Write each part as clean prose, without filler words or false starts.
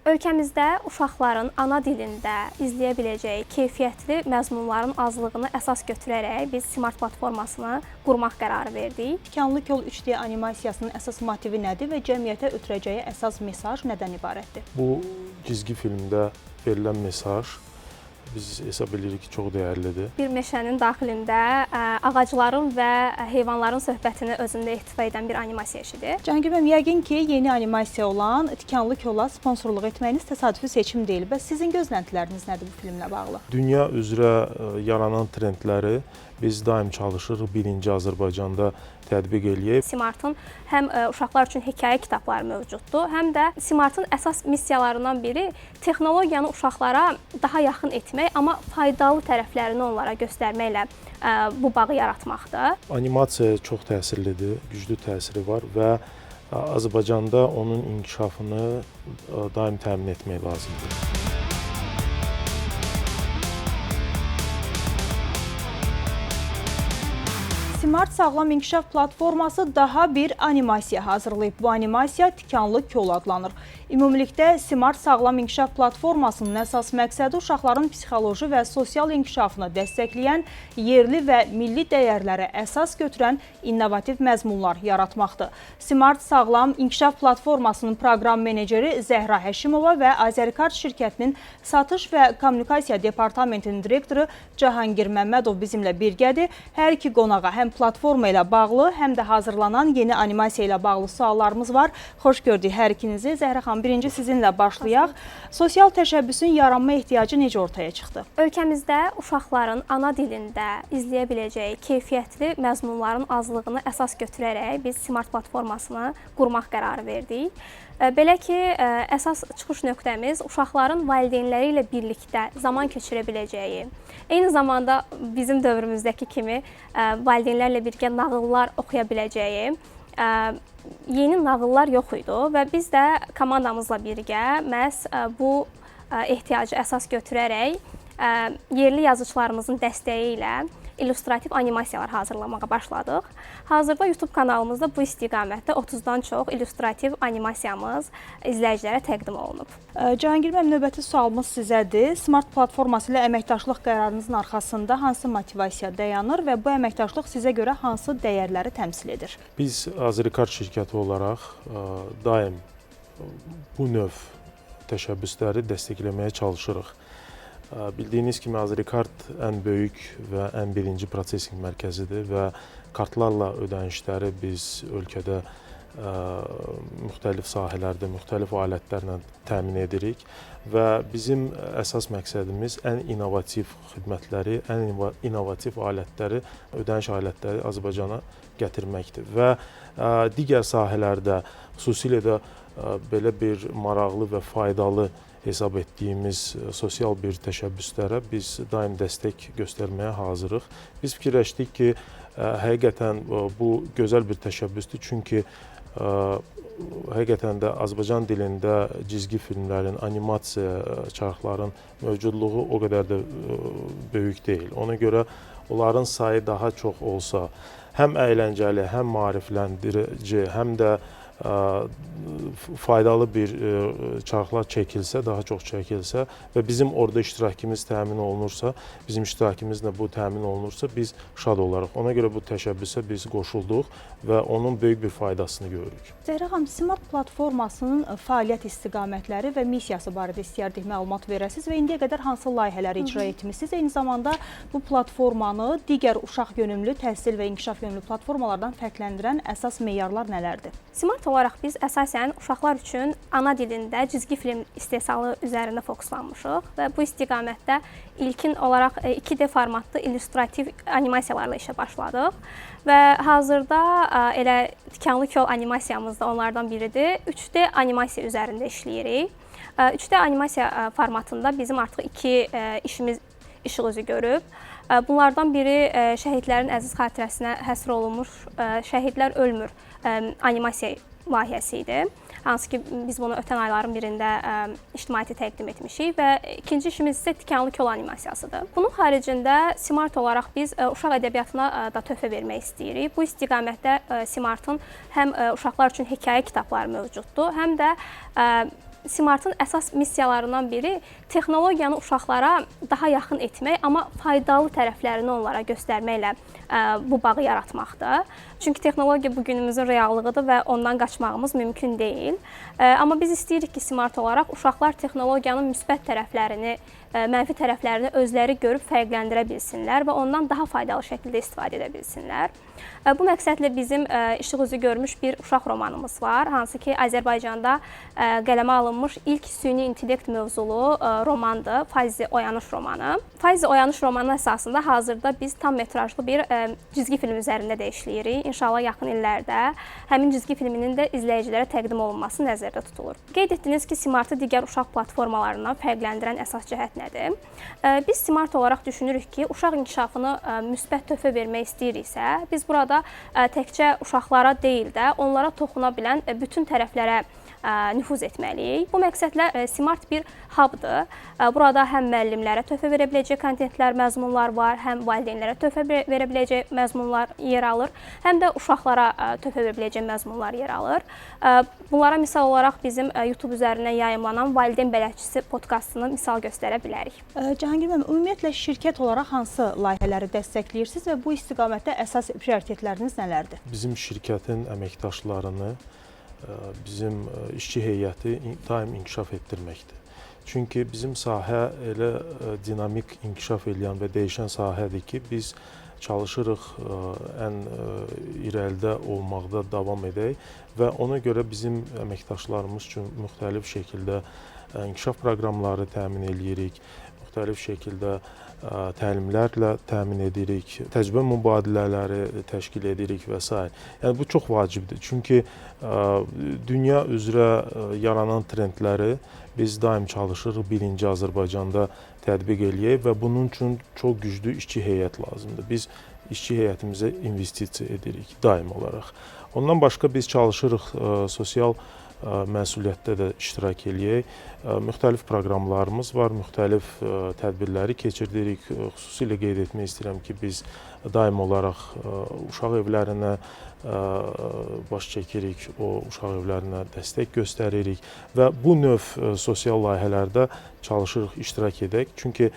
Ölkəmizdə uşaqların ana dilində izləyə biləcəyi keyfiyyətli məzmunların azlığını əsas götürərək biz Smart platformasını qurmaq qərarı verdik. Tikanlı Kol 3D animasiyasının əsas motivi nədir və cəmiyyətə ötürəcəyi əsas mesaj nədən ibarətdir? Bu cizgi filmdə verilən mesaj biz hesab edirik ki, çox dəyərlidir. Bir meşənin daxilində ağacların və heyvanların söhbətini özündə ehtiva edən bir animasiya işidir. Cahangir müəllim, yəqin ki, yeni animasiya olan Tikanlı Kola sponsorluq etməyiniz təsadüfi seçim deyil. Bəs sizin gözləntiləriniz nədir bu filmlə bağlı? Dünya üzrə yaranan trendləri biz daim çalışırıq birinci Azərbaycanda tətbiq eləyib. Smartın həm uşaqlar üçün hekayə kitabları mövcuddur, həm də Smartın əsas missiyalarından biri texnologiyanı uşaqlara daha yaxın etmək, amma faydalı tərəflərini onlara göstərməklə bu bağı yaratmaqdır. Animasiya çox təsirlidir, güclü təsiri var və Azərbaycanda onun inkişafını daim təmin etmək lazımdır. Smart Sağlam İnkişaf Platforması daha bir animasiya hazırlayıb. Bu animasiya Tikanlı Kol adlanır. Ümumilikdə Smart Sağlam İnkişaf Platformasının əsas məqsədi uşaqların psixoloji və sosial inkişafını dəstəkləyən, yerli və milli dəyərlərə əsas götürən innovativ məzmunlar yaratmaqdır. Smart Sağlam İnkişaf Platformasının proqram meneceri Zəhra Həşimova və Azərikart şirkətinin Satış və Kommunikasiya Departamentinin direktoru Cahangir Məmmədov bizimlə birgədir. Hər iki qonağa həm platforma ilə bağlı, həm də hazırlanan yeni animasiya ilə bağlı suallarımız var. Xoş gördük hər ikinizi. Zəhra xanım, birinci sizinlə başlayaq. Sosial təşəbbüsün yaranma ehtiyacı necə ortaya çıxdı? Ölkəmizdə uşaqların ana dilində izləyə biləcəyi keyfiyyətli məzmunların azlığını əsas götürərək biz Smart platformasını qurmaq qərarı verdik. Belə ki, əsas çıxış nöqtəmiz uşaqların valideynləri ilə birlikdə zaman keçirə biləcəyi, eyni zamanda bizim dövrümüzdəki kimi valideynlərlə birgə nağıllar oxuya biləcəyi yeni nağıllar yox idi və biz də komandamızla birgə məhz bu ehtiyacı əsas götürərək yerli yazıçılarımızın dəstəyi ilə illüstrativ animasiyalar hazırlamağa başladıq. Hazırda YouTube kanalımızda bu istiqamətdə 30-dan çox illüstrativ animasiyamız izləyicilərə təqdim olunub. Cahangir müəllim, növbəti sualımız sizədir. Smart platforması ilə əməkdaşlıq qərarınızın arxasında hansı motivasiya dayanır və bu əməkdaşlıq sizə görə hansı dəyərləri təmsil edir? Biz Azərikart şirkəti olaraq daim bu növ təşəbbüsləri dəstəkləməyə çalışırıq. Bildiyiniz kimi Azərikart ən böyük və ən birinci prosesing mərkəzidir və kartlarla ödənişləri biz ölkədə müxtəlif sahələrdə, müxtəlif alətlərlə təmin edirik və bizim əsas məqsədimiz ən innovativ xidmətləri, ən innovativ alətləri, ödəniş alətləri Azərbaycana gətirməkdir və digər sahələrdə, xüsusilə də belə bir maraqlı və faydalı hesab etdiyimiz sosial bir təşəbbüslərə biz daim dəstək göstərməyə hazırıq. Biz fikirləşdik ki, həqiqətən bu gözəl bir təşəbbüsdür, çünki həqiqətən də Azərbaycan dilində cizgi filmlərin, animasiya çarxların mövcudluğu o qədər də böyük deyil. Ona görə onların sayı daha çox olsa, həm əyləncəli, həm maarifləndirici, həm də faydalı bir çarxlar çəkilsə, daha çox çəkilsə və bizim orada iştirakımız təmin olunursa, bizim iştirakımızla bu təmin olunursa, biz şad olarıq. Ona görə bu təşəbbüsə biz qoşulduq və onun böyük bir faydasını görürük. Zəhra xanım, Smart platformasının fəaliyyət istiqamətləri və missiyası barədə istəyərdik məlumat verəsiniz və indiyə qədər hansı layihələri icra etmişsiniz? Eyni zamanda bu platformanı digər uşaq yönümlü, təhsil və inkişaf yönümlü platformalardan fərqləndirən əsas meyarlar nələrdir? Smart olaraq biz əsasən uşaqlar üçün ana dilində cizgi film istehsalı üzərində fokuslanmışıq və bu istiqamətdə ilkin olaraq 2D formatlı illüstrativ animasiyalarla işə başladıq və hazırda elə Tikanlı Kol animasiyamız da onlardan biridir. 3D animasiya üzərində işləyirik. 3D animasiya formatında bizim artıq iki işimiz işıq üzü görüb. Bunlardan biri şəhidlərin əziz xatirəsinə həsr olunmuş Şəhidlər Ölmür animasiya layihəsi idi. Hansı ki, biz bunu ötən ayların birində ictimaiyyətə təqdim etmişik və ikinci işimiz isə Tikanlı Kol animasiyasıdır. Bunun xaricində Smart olaraq biz uşaq ədəbiyyatına da töhfə vermək istəyirik. Bu istiqamətdə Smartın həm uşaqlar üçün hekayə kitabları mövcuddur, həm də Simartın əsas missiyalarından biri texnologiyanı uşaqlara daha yaxın etmək, amma faydalı tərəflərini onlara göstərməklə bu bağı yaratmaqdır. Çünki texnologiya bu günümüzün reallığıdır və ondan qaçmağımız mümkün deyil. Amma biz istəyirik ki, Simart olaraq uşaqlar texnologiyanın müsbət tərəflərini, mənfi tərəflərini özləri görüb fərqləndirə bilsinlər və ondan daha faydalı şəkildə istifadə edə bilsinlər. Bu məqsədlə bizim işıq üzü görmüş bir uşaq romanımız var, hansı ki, Azərbaycanda qələmə alınmış ilk süni intellekt mövzulu romandır, Faizi Oyanış romanı. Faizi Oyanış romanı əsasında hazırda biz tam metrajlı bir cizgi film üzərində də işləyirik. İnşallah yaxın illərdə həmin cizgi filminin də izləyicilərə təqdim olunması nəzərdə tutulur. Qeyd etdiniz ki, Simartı digər uşaq platformalarından fərqləndirən əsas cəhət nədir? Biz Simart olaraq düşünürük ki, uşaq inkişafını müsbət töhfə vermək istəyiriksə, biz burada təkcə uşaqlara deyil də, onlara toxuna bilən bütün tərəflərə nüfuz etməliyik. Bu məqsədlə Simart bir hubdur. Burada həm müəllimlərə töhfə verə biləcək kontentlər, məzmunlar var, həm valideynlərə töhfə verə biləcək məzmunlar yer alır, həm də uşaqlara töhfə verə biləcək məzmunlar yer alır. Bunlara misal olaraq bizim YouTube üzərindən yayımlanan Valideyn Bələdçisi podkastını misal göstərə bilərik. Cahangir müəllim, ümumiyyətlə şirkət olaraq hansı layihələri dəstəkləyirsiniz və bu istiqamətdə əsas prioritetləriniz nələrdir? Bizim şirkətin əməkdaşlarını bizim işçi heyəti daim inkişaf etdirməkdir. Çünki bizim sahə elə dinamik inkişaf edən və dəyişən sahədir ki, biz çalışırıq ən irəlidə olmaqda davam edək və ona görə bizim əməkdaşlarımız üçün müxtəlif şəkildə inkişaf proqramları təmin edirik, müxtəlif şəkildə təlimlərlə təmin edirik, təcrübə mübadilələri təşkil edirik və s. Yəni bu çox vacibdir. Çünki dünya üzrə yaranan trendləri biz daim çalışırıq birinci Azərbaycanda tətbiq eləyək və bunun üçün çox güclü işçi heyət lazımdır. Biz işçi heyətimizə investisiya edirik daim olaraq. Ondan başqa biz çalışırıq sosial məsuliyyətdə də iştirak eləyək. Müxtəlif proqramlarımız var, müxtəlif tədbirləri keçiririk. Xüsusilə qeyd etmək istəyirəm ki, biz daim olaraq uşaq evlərinə baş çəkirik, o uşaq evlərinə dəstək göstəririk və bu növ sosial layihələrdə çalışırıq iştirak edək. Çünki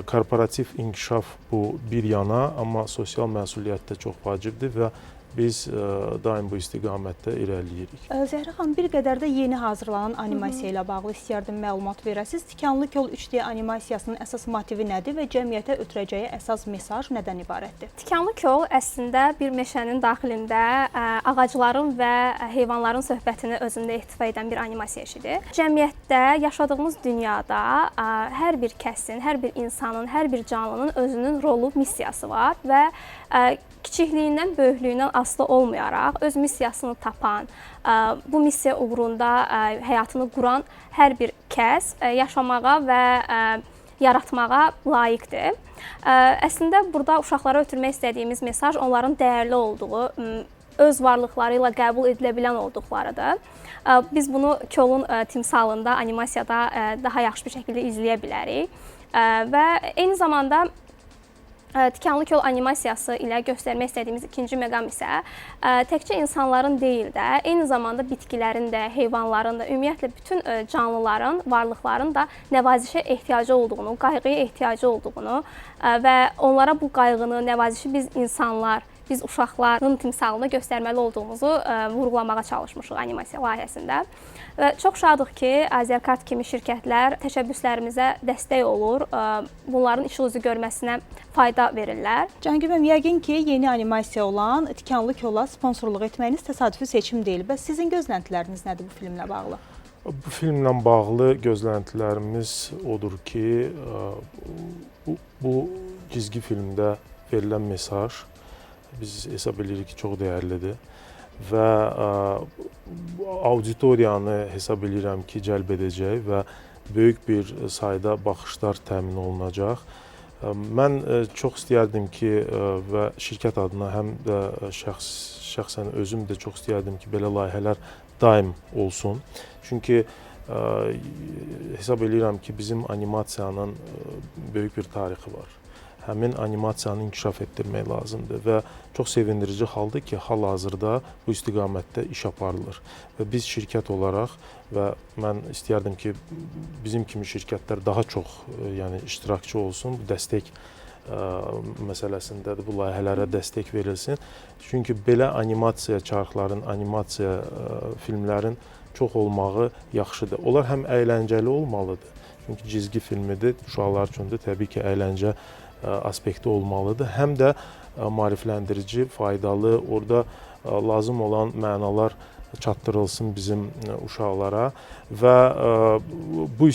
korporativ inkişaf bu bir yana, amma sosial məsuliyyət də çox vacibdir və biz daim bu istiqamətdə irəliləyirik. Zəhra xanım, bir qədər də yeni hazırlanan animasiya ilə bağlı istəyərdim məlumat verəsiniz. Tikanlı Kol 3D animasiyasının əsas motivi nədir və cəmiyyətə ötürəcəyi əsas mesaj nədən ibarətdir? Tikanlı Kol əslində bir meşənin daxilində ağacların və heyvanların söhbətini özündə ehtiva edən bir animasiya işidir. Cəmiyyətdə, yaşadığımız dünyada hər bir kəsin, hər bir insanın, hər bir canlının özünün rolu, missiyası var və kiçikliyindən, böyüklüyündən asılı olmayaraq öz missiyasını tapan, bu missiya uğrunda həyatını quran hər bir kəs yaşamağa və yaratmağa layiqdir. Əslində burada uşaqlara ötürmək istədiyimiz mesaj onların dəyərli olduğu, öz varlıqları ilə qəbul edilə bilən olduqlarıdır. Biz bunu Kolun timsalında, animasiyada daha yaxşı bir şəkildə izləyə bilərik və eyni zamanda Tikanlı Kol animasiyası ilə göstərmək istədiyimiz ikinci məqam isə təkcə insanların deyil də, eyni zamanda bitkilərin də, heyvanların da, ümumiyyətlə bütün canlıların, varlıqların da nəvazişə ehtiyacı olduğunu, qayğıya ehtiyacı olduğunu və onlara bu qayğını, nəvazişi biz insanlar, biz uşaqların timsalında göstərməli olduğumuzu vurğulamağa çalışmışıq animasiya layihəsində. Və çox şadıq ki, Azərkart kimi şirkətlər təşəbbüslərimizə dəstək olur, bunların işıq üzü görməsinə fayda verirlər. Cahangir müəllim, yəqin ki, yeni animasiya olan Tikanlı Kola sponsorluq etməyiniz təsadüfi seçim deyil. Bəs sizin gözləntiləriniz nədir bu filmlə bağlı? Bu filmlə bağlı gözləntilərimiz odur ki, bu cizgi filmdə verilən mesaj biz hesab edirik ki, çox dəyərlidir və auditoriyanı hesab edirəm ki, cəlb edəcək və böyük bir sayda baxışlar təmin olunacaq. Mən çox istəyərdim ki, və şirkət adına həm də şəxsən özüm də çox istəyərdim ki, belə layihələr daim olsun. Çünki hesab edirəm ki, bizim animasiyanın böyük bir tarixi var. həmin animasiyanı inkişaf etdirmək lazımdır və çox sevindirici haldır ki, hal-hazırda bu istiqamətdə iş aparılır və biz şirkət olaraq və mən istəyərdim ki, bizim kimi şirkətlər daha çox iştirakçı olsun, bu dəstək məsələsindədir, bu layihələrə dəstək verilsin. Çünki belə animasiya çarxların, animasiya filmlərin çox olmağı yaxşıdır. Onlar həm əyləncəli olmalıdır, çünki cizgi filmidir, uşaqlar üçün də təbii ki, əyləncə aspekti olmalıdır. Həm də maarifləndirici, faydalı, orada lazım olan mənalar çatdırılsın bizim uşaqlara və bu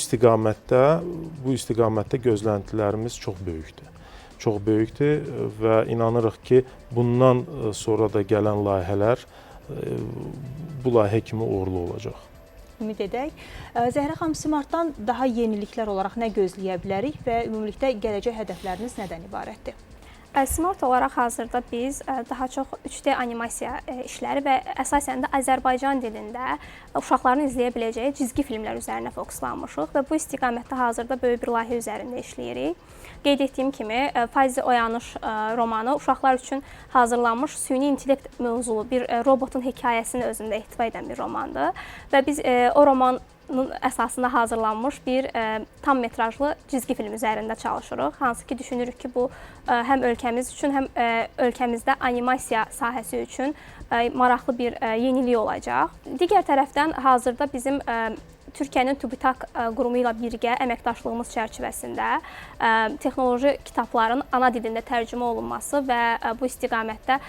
istiqamətdə gözləntilərimiz çox böyükdür. Çox böyükdür və inanırıq ki, bundan sonra da gələn layihələr bu layihə kimi uğurlu olacaq. Ümid edək. Zəhrə xanım, Smartdan daha yeniliklər olaraq nə gözləyə bilərik və ümumilikdə gələcək hədəfləriniz nədən ibarətdir? Smart olaraq hazırda biz daha çox 3D animasiya işləri və əsasən də Azərbaycan dilində uşaqların izləyə biləcəyi cizgi filmlər üzərinə fokuslanmışıq və bu istiqamətdə hazırda böyük bir layihə üzərində işləyirik. Qeyd etdiyim kimi, Faizi Oyanış romanı uşaqlar üçün hazırlanmış süni intellekt mövzulu bir robotun hekayəsini özündə ehtiva edən bir romandır və biz o romanın əsasında hazırlanmış bir tam metrajlı cizgi film üzərində çalışırıq. Hansı ki, düşünürük ki, bu həm ölkəmiz üçün, həm ölkəmizdə animasiya sahəsi üçün maraqlı bir yenilik olacaq. Digər tərəfdən hazırda bizim Türkiyənin TÜBİTAK qurumu ilə birgə əməkdaşlığımız çərçivəsində texnoloji kitabların ana dilində tərcümə olunması və bu istiqamətdə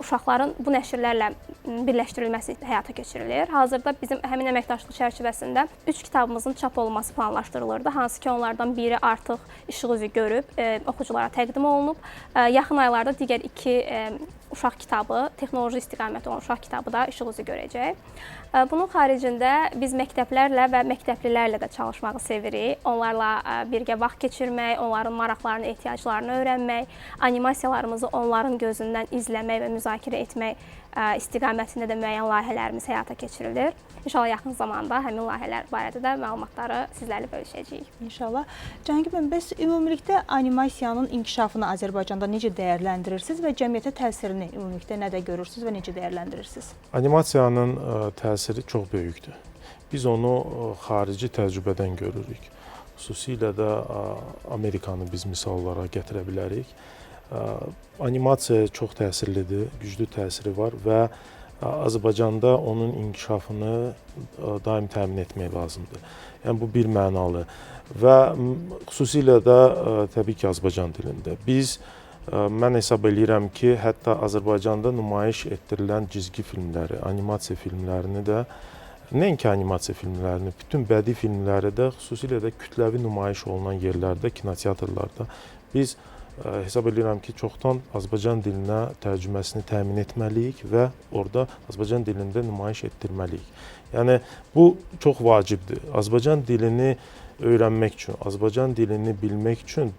uşaqların bu nəşrlərlə birləşdirilməsi həyata keçirilir. Hazırda bizim həmin əməkdaşlıq çərçivəsində 3 kitabımızın çap olunması planlaşdırılırdı. Hansı ki, onlardan biri artıq işıq üzü görüb, oxuculara təqdim olunub. Yaxın aylarda digər 2 uşaq kitabı, texnoloji istiqaməti olan uşaq kitabı da işıq üzü görəcək. Bunun xaricində biz məktəblərlə və məktəblilərlə də çalışmağı sevirik. Onlarla birgə vaxt keçirmək, onların maraqlarını, ehtiyaclarını öyrənmək, animasiyalarımızı onların gözündən izləmək və müzakirə etmək istiqamətində də müəyyən layihələrimiz həyata keçirilir. İnşallah yaxın zamanda həmin layihələr barədə də məlumatları sizlərlə bölüşəcəyik. İnşallah. Cahangir müəllim, bəs ümumilikdə animasiyanın inkişafını Azərbaycanda necə dəyərləndirirsiniz və cəmiyyətə təsirini ümumilikdə nədə görürsünüz və necə dəyərləndirirsiniz? Animasiyanın təsiri çox böyükdür. Biz onu xarici təcrübədən görürük. Xüsusilə də Amerikanı biz misal olaraq gətirə bilərik. Animasiya çox təsirlidir, güclü təsiri var və Azərbaycanda onun inkişafını daim təmin etmək lazımdır. Yəni, bu bir mənalı və xüsusilə də təbii ki, Azərbaycan dilində. Mən hesab edirəm ki, hətta Azərbaycanda nümayiş etdirilən cizgi filmləri, animasiya filmlərini də, nəinki animasiya filmlərini, bütün bədii filmləri də, xüsusilə də kütləvi nümayiş olunan yerlərdə, kinoteatrlarda biz hesab edirəm ki, çoxdan Azərbaycan dilinə tərcüməsini təmin etməliyik və orada Azərbaycan dilində nümayiş etdirməliyik. Yəni, bu çox vacibdir. Azərbaycan dilini öyrənmək üçün, Azərbaycan dilini bilmək üçün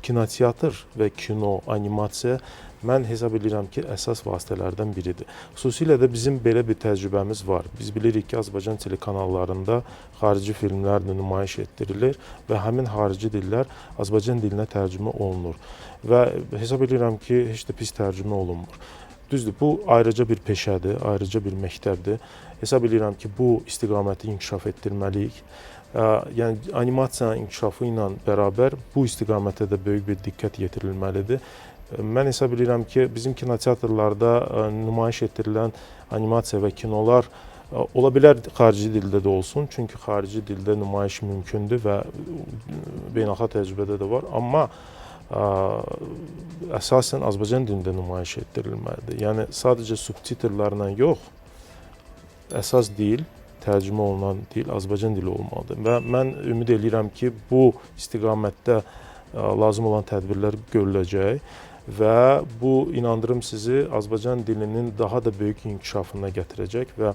kinoteatr və kino, animasiya mən hesab edirəm ki, əsas vasitələrdən biridir. Xüsusilə də bizim belə bir təcrübəmiz var. Biz bilirik ki, Azərbaycan telekanallarında xarici filmlər də nümayiş etdirilir və həmin xarici dillər Azərbaycan dilinə tərcümə olunur. Və hesab edirəm ki, heç də pis tərcümə olunmur. Düzdür, bu ayrıca bir peşədir, ayrıca bir məktəbdir. Hesab edirəm ki, bu istiqaməti inkişaf etdirməliyik. Yəni, animasiyanın inkişafı ilə bərabər bu istiqamətə də böyük bir diqqət yetirilməlidir. Mən hesab edirəm ki, bizim kinoteatrlarda nümayiş etdirilən animasiya və kinolar ola bilər xarici dildə də olsun, çünki xarici dildə nümayiş mümkündür və beynəlxalq təcrübədə də var, amma əsasən Azərbaycan dilində nümayiş etdirilməlidir. Yəni, sadəcə subtitrlarla yox, əsas dil, tərcümə olunan dil Azərbaycan dili olmalıdır və mən ümid edirəm ki, bu istiqamətdə lazım olan tədbirlər görüləcək və bu, inandırım sizi, Azərbaycan dilinin daha da böyük inkişafına gətirəcək və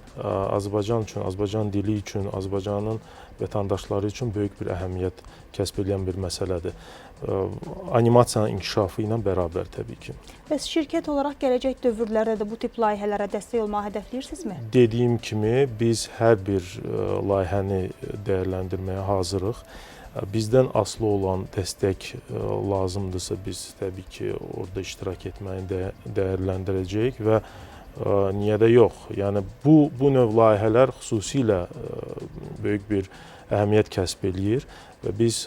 Azərbaycan üçün, Azərbaycan dili üçün, Azərbaycanın vətəndaşları üçün böyük bir əhəmiyyət kəsb edən bir məsələdir. animasiyanın inkişafı ilə bərabər təbii ki. Bəs şirkət olaraq gələcək dövrlərdə də bu tip layihələrə dəstək olmağı hədəfləyirsinizmi? Dediyim kimi biz hər bir layihəni dəyərləndirməyə hazırıq. Bizdən asılı olan dəstək lazımdırsa biz təbii ki orada iştirak etməyini dəyərləndirəcəyik və niyə də yox? Yəni bu növ layihələr xüsusilə böyük bir əhəmiyyət kəsb eləyir və biz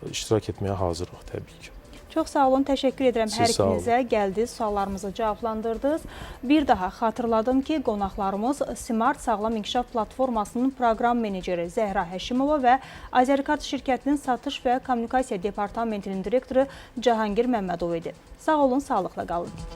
iştirak etməyə hazırıq təbii ki. Çox sağ olun, təşəkkür edirəm hər Siz sağ olun. ikinizə, gəldiniz, suallarımızı cavablandırdınız. Bir daha xatırladım ki, qonaqlarımız Smart Sağlam İnkişaf Platformasının proqram meneceri Zəhra Həşimova və Azərikart şirkətinin Satış və Kommunikasiya Departamentinin direktoru Cahangir Məmmədov idi. Sağ olun, sağlıqla qalın.